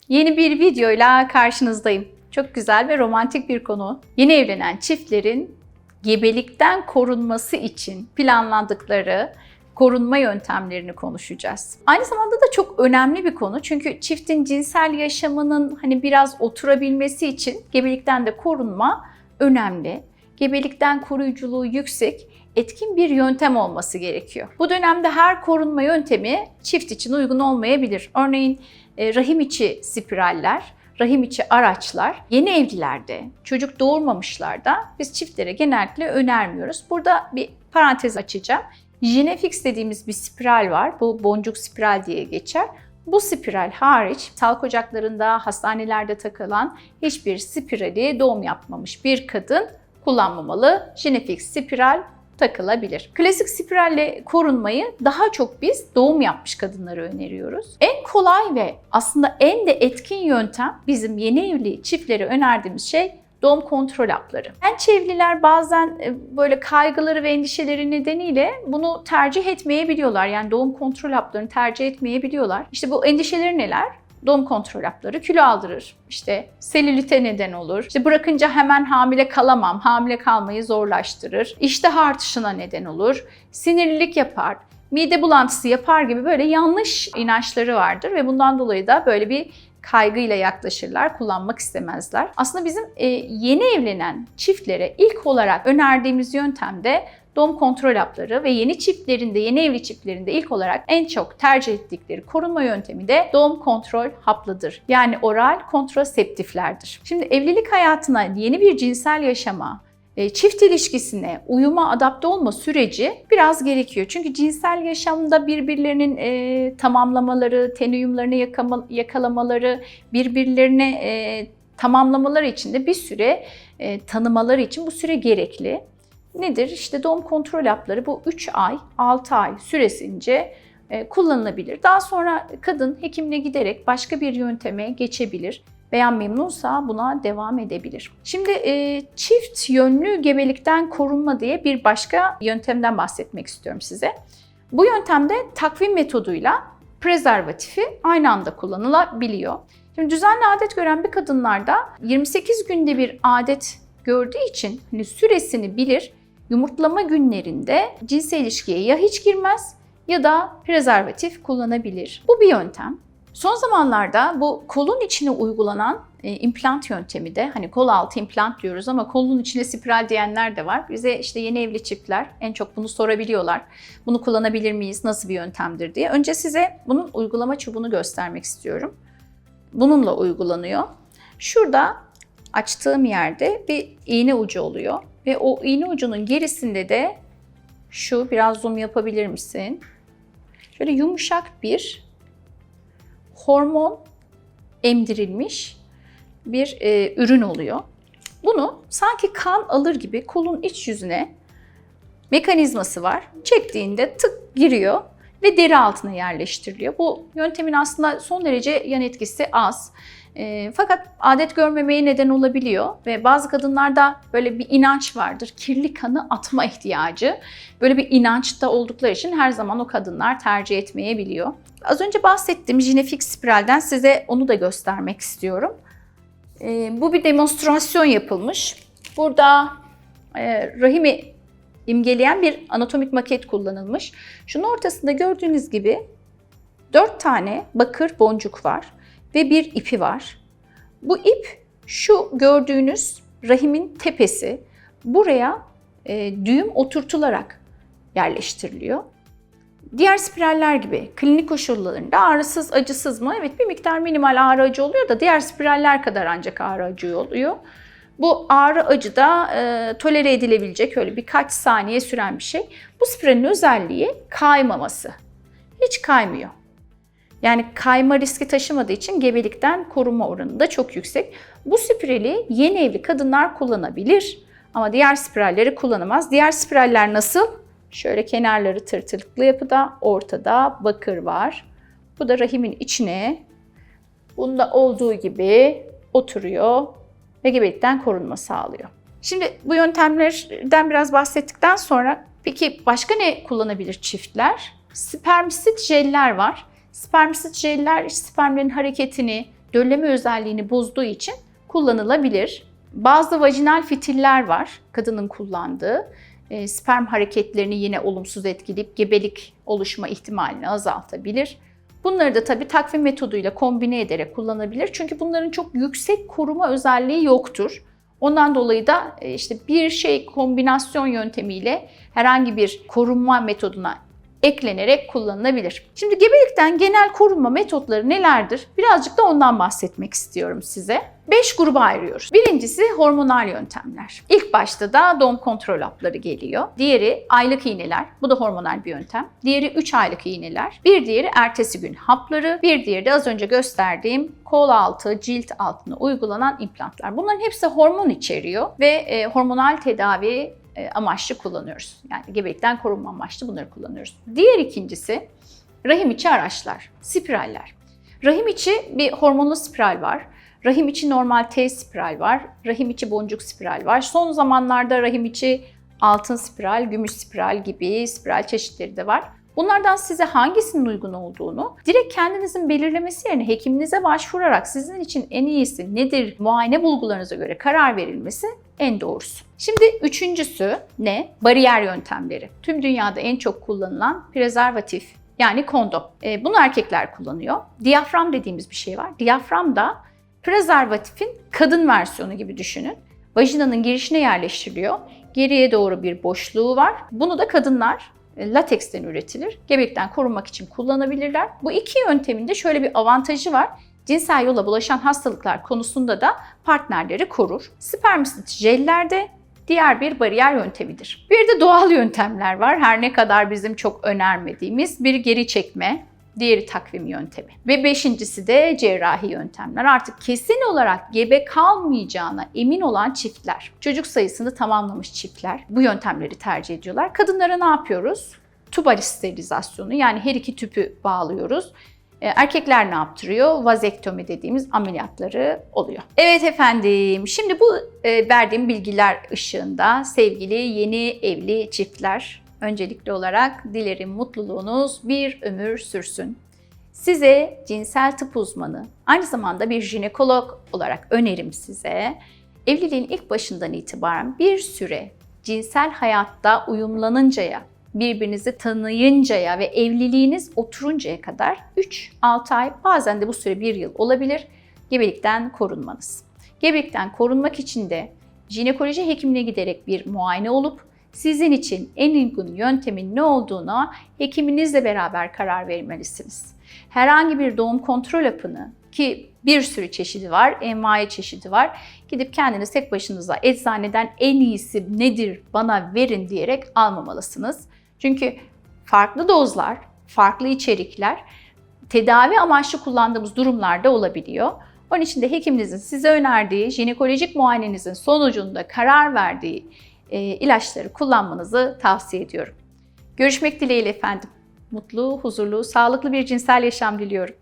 Yeni bir videoyla karşınızdayım. Çok güzel ve romantik bir konu. Yeni evlenen çiftlerin gebelikten korunması için planladıkları korunma yöntemlerini konuşacağız. Aynı zamanda da çok önemli bir konu. Çünkü çiftin cinsel yaşamının biraz oturabilmesi için gebelikten de korunma önemli. Gebelikten koruyuculuğu yüksek, etkin bir yöntem olması gerekiyor. Bu dönemde her korunma yöntemi çift için uygun olmayabilir. Örneğin rahim içi spiraller, rahim içi araçlar yeni evlilerde, çocuk doğurmamışlarda biz çiftlere genellikle önermiyoruz. Burada bir parantez açacağım. Genefix dediğimiz bir spiral var. Bu boncuk spiral diye geçer. Bu spiral hariç sağlık ocaklarında, hastanelerde takılan hiçbir spirali doğum yapmamış bir kadın kullanmamalı. Genefix spiral takılabilir. Klasik spiralle korunmayı daha çok biz doğum yapmış kadınlara öneriyoruz. En kolay ve aslında en de etkin yöntem bizim yeni evli çiftlere önerdiğimiz şey doğum kontrol hapları. Genç evliler bazen böyle kaygıları ve endişeleri nedeniyle bunu tercih etmeyebiliyorlar. Yani doğum kontrol haplarını tercih etmeyebiliyorlar. İşte bu endişeleri neler? Doğum kontrol hapları kilo aldırır, selülite neden olur, bırakınca hemen hamile kalamam, hamile kalmayı zorlaştırır, iştah artışına neden olur, sinirlilik yapar, mide bulantısı yapar gibi böyle yanlış inançları vardır ve bundan dolayı da böyle bir kaygıyla yaklaşırlar, kullanmak istemezler. Aslında bizim yeni evlenen çiftlere ilk olarak önerdiğimiz yöntem de doğum kontrol hapları ve yeni evli çiftlerinde ilk olarak en çok tercih ettikleri korunma yöntemi de doğum kontrol haplıdır. Yani oral kontraseptiflerdir. Şimdi evlilik hayatına, yeni bir cinsel yaşama, çift ilişkisine, uyuma, adapte olma süreci biraz gerekiyor. Çünkü cinsel yaşamda birbirlerinin tamamlamaları, ten uyumlarını yakalamaları, birbirlerine tamamlamaları için de bir süre tanımaları için bu süre gerekli. Nedir? Doğum kontrol hapları bu 3 ay, 6 ay süresince kullanılabilir. Daha sonra kadın hekimine giderek başka bir yönteme geçebilir veya memnunsa buna devam edebilir. Şimdi çift yönlü gebelikten korunma diye bir başka yöntemden bahsetmek istiyorum size. Bu yöntemde takvim metoduyla prezervatifi aynı anda kullanılabiliyor. Şimdi düzenli adet gören bir kadınlarda 28 günde bir adet gördüğü için süresini bilir. Yumurtlama günlerinde cinsel ilişkiye ya hiç girmez ya da prezervatif kullanabilir. Bu bir yöntem. Son zamanlarda bu kolun içine uygulanan implant yöntemi de, kol altı implant diyoruz ama kolun içine spiral diyenler de var. Bize yeni evli çiftler en çok bunu sorabiliyorlar. Bunu kullanabilir miyiz, nasıl bir yöntemdir diye. Önce size bunun uygulama çubuğunu göstermek istiyorum. Bununla uygulanıyor. Şurada açtığım yerde bir iğne ucu oluyor. Ve o iğne ucunun gerisinde de biraz zoom yapabilir misin? Şöyle yumuşak bir hormon emdirilmiş bir ürün oluyor. Bunu sanki kan alır gibi kolun iç yüzüne mekanizması var. Çektiğinde tık giriyor ve deri altına yerleştiriliyor. Bu yöntemin aslında son derece yan etkisi az. Fakat adet görmemeye neden olabiliyor ve bazı kadınlarda böyle bir inanç vardır. Kirli kanı atma ihtiyacı. Böyle bir inançta oldukları için her zaman o kadınlar tercih etmeyebiliyor. Az önce bahsettiğim Genefix spiralden size onu da göstermek istiyorum. Bu bir demonstrasyon yapılmış. Burada rahimi imgeleyen bir anatomik maket kullanılmış. Şunun ortasında gördüğünüz gibi 4 tane bakır boncuk var ve bir ipi var. Bu ip şu gördüğünüz rahimin tepesi. Buraya düğüm oturtularak yerleştiriliyor. Diğer spiraller gibi klinik koşullarında ağrısız, acısız mı? Evet, bir miktar minimal ağrı acı oluyor da diğer spiraller kadar ancak ağrı acı oluyor. Bu ağrı acı da tolere edilebilecek öyle birkaç saniye süren bir şey. Bu spiralin özelliği kaymaması. Hiç kaymıyor. Yani kayma riski taşımadığı için gebelikten korunma oranı da çok yüksek. Bu spirali yeni evli kadınlar kullanabilir ama diğer spiralleri kullanamaz. Diğer spiraller nasıl? Şöyle kenarları tırtılıklı yapıda, ortada bakır var. Bu da rahimin içine bunda olduğu gibi oturuyor ve gebelikten korunma sağlıyor. Şimdi bu yöntemlerden biraz bahsettikten sonra peki başka ne kullanabilir çiftler? Spermisit jeller var. Spermisit jeller spermlerin hareketini, dölleme özelliğini bozduğu için kullanılabilir. Bazı vajinal fitiller var kadının kullandığı. Sperm hareketlerini yine olumsuz etkileyip gebelik oluşma ihtimalini azaltabilir. Bunları da tabii takvim metoduyla kombine ederek kullanabilir. Çünkü bunların çok yüksek koruma özelliği yoktur. Ondan dolayı da işte bir kombinasyon yöntemiyle herhangi bir korunma metoduna eklenerek kullanılabilir. Şimdi gebelikten genel korunma metotları nelerdir? Birazcık da ondan bahsetmek istiyorum size. 5 gruba ayırıyoruz. Birincisi hormonal yöntemler. İlk başta da doğum kontrol hapları geliyor. Diğeri aylık iğneler. Bu da hormonal bir yöntem. Diğeri 3 aylık iğneler. Bir diğeri ertesi gün hapları. Bir diğeri de az önce gösterdiğim kol altı, cilt altına uygulanan implantlar. Bunların hepsi hormon içeriyor ve hormonal tedavi amaçlı kullanıyoruz. Yani gebelikten korunma amaçlı bunları kullanıyoruz. Diğer ikincisi rahim içi araçlar, spiraller. Rahim içi bir hormonlu spiral var. Rahim içi normal T spiral var. Rahim içi boncuk spiral var. Son zamanlarda rahim içi altın spiral, gümüş spiral gibi spiral çeşitleri de var. Bunlardan size hangisinin uygun olduğunu direkt kendinizin belirlemesi yerine hekiminize başvurarak sizin için en iyisi nedir, muayene bulgularınıza göre karar verilmesi en doğrusu. Şimdi üçüncüsü ne? Bariyer yöntemleri. Tüm dünyada en çok kullanılan prezervatif yani kondom. Bunu erkekler kullanıyor. Diyafram dediğimiz bir şey var. Diyafram da prezervatifin kadın versiyonu gibi düşünün. Vajinanın girişine yerleştiriliyor. Geriye doğru bir boşluğu var. Bunu da kadınlar lateksten üretilir. Gebelikten korunmak için kullanabilirler. Bu iki yöntemin de şöyle bir avantajı var. Cinsel yola bulaşan hastalıklar konusunda da partnerleri korur. Spermisit jeller de diğer bir bariyer yöntemidir. Bir de doğal yöntemler var. Her ne kadar bizim çok önermediğimiz bir geri çekme, diğeri takvim yöntemi. Ve beşincisi de cerrahi yöntemler. Artık kesin olarak gebe kalmayacağına emin olan çiftler, çocuk sayısını tamamlamış çiftler bu yöntemleri tercih ediyorlar. Kadınlara ne yapıyoruz? Tubal sterilizasyonu yani her iki tüpü bağlıyoruz. Erkekler ne yaptırıyor? Vazektomi dediğimiz ameliyatları oluyor. Evet efendim, şimdi bu verdiğim bilgiler ışığında sevgili yeni evli çiftler, öncelikli olarak dilerim mutluluğunuz bir ömür sürsün. Size cinsel tıp uzmanı, aynı zamanda bir jinekolog olarak önerim size. Evliliğin ilk başından itibaren bir süre cinsel hayatta uyumlanıncaya, birbirinizi tanıyıncaya ve evliliğiniz oturuncaya kadar 3-6 ay, bazen de bu süre 1 yıl olabilir, gebelikten korunmanız. Gebelikten korunmak için de jinekoloji hekimine giderek bir muayene olup sizin için en uygun yöntemin ne olduğuna hekiminizle beraber karar vermelisiniz. Herhangi bir doğum kontrol hapını, ki bir sürü çeşidi var, envai çeşidi var, gidip kendiniz tek başınıza eczaneden en iyisi nedir bana verin diyerek almamalısınız. Çünkü farklı dozlar, farklı içerikler tedavi amaçlı kullandığımız durumlarda olabiliyor. Onun için de hekiminizin size önerdiği, jinekolojik muayenenizin sonucunda karar verdiği ilaçları kullanmanızı tavsiye ediyorum. Görüşmek dileğiyle efendim. Mutlu, huzurlu, sağlıklı bir cinsel yaşam diliyorum.